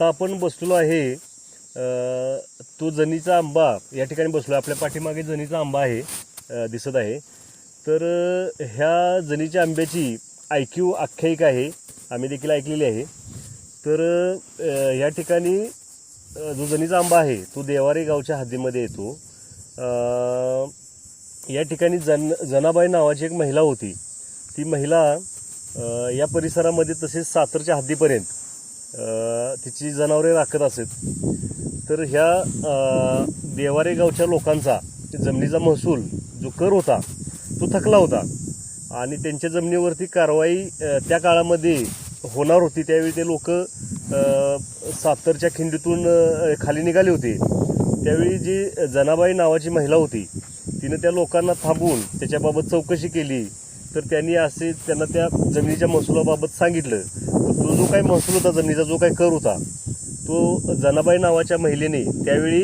आता आपण बसलेलो आहे तो जनीचा आंबा या ठिकाणी बसलो. आपल्या पाठीमागे जनीचा आंबा आहे दिसत आहे. तर ह्या जनीच्या आंब्याची IQ आख्यायिका आहे, आम्ही देखील ऐकलेली आहे. तर या ठिकाणी जो जनीचा आंबा आहे तो देवारे गावच्या हद्दीमध्ये येतो. या ठिकाणी जनाबाई नावाची एक महिला होती. ती महिला या परिसरामध्ये तसेच सातारच्या हद्दीपर्यंत तिची जनावरे राखत असत. तर ह्या देवारे गावच्या लोकांचा जमिनीचा महसूल जो कर होता तो थकला होता आणि त्यांच्या जमिनीवरती कारवाई त्या काळामध्ये होणार होती. त्यावेळी ते लोक सातारच्या खिंडीतून खाली निघाले होते. त्यावेळी जी जनाबाई नावाची महिला होती तिने त्या लोकांना थांबवून त्याच्याबाबत चौकशी केली. तर त्यांनी असे त्यांना त्या जमिनीच्या महसुलाबाबत सांगितलं. तो जो काही महसूल होता, जमिनीचा जो काही कर होता, तो जनाबाई नावाच्या महिलेने त्यावेळी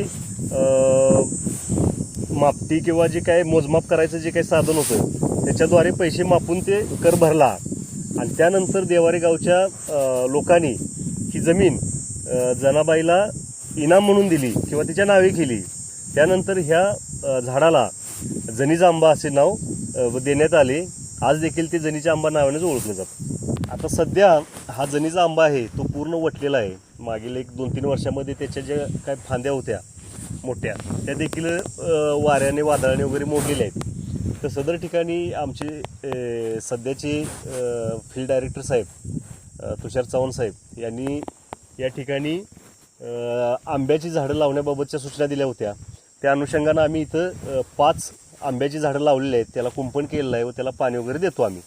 मापटी किंवा जे काय मोजमाप करायचं जे काही साधन होतं त्याच्याद्वारे पैसे मापून ते कर भरला. आणि त्यानंतर देवारे गावच्या लोकांनी ही जमीन जनाबाईला इनाम म्हणून दिली किंवा तिच्या नावे केली. त्यानंतर ह्या झाडाला जनीचा आंबा असे नाव देण्यात आले. आज देखील ते जनीच्या आंबा नावानेच ओळखलं जातं. आता सध्या हा जनीचा आंबा आहे तो पूर्ण वटलेला आहे. मागील 1-2-3 वर्षामध्ये त्याच्या ज्या काय फांद्या होत्या मोठ्या त्या देखील वाऱ्याने वादळाने वगैरे मोडलेल्या आहेत. तर सदर ठिकाणी आमचे सध्याचे फील्ड डायरेक्टर साहेब तुषार चव्हाण साहेब यांनी या ठिकाणी आंब्याची झाडं लावण्याबाबतच्या सूचना दिल्या होत्या. त्या अनुषंगानं आम्ही इथं 5 आंब्याची झाडं लावलेली आहेत. त्याला कुंपण केलेलं आहे व त्याला पाणी वगैरे देतो आम्ही.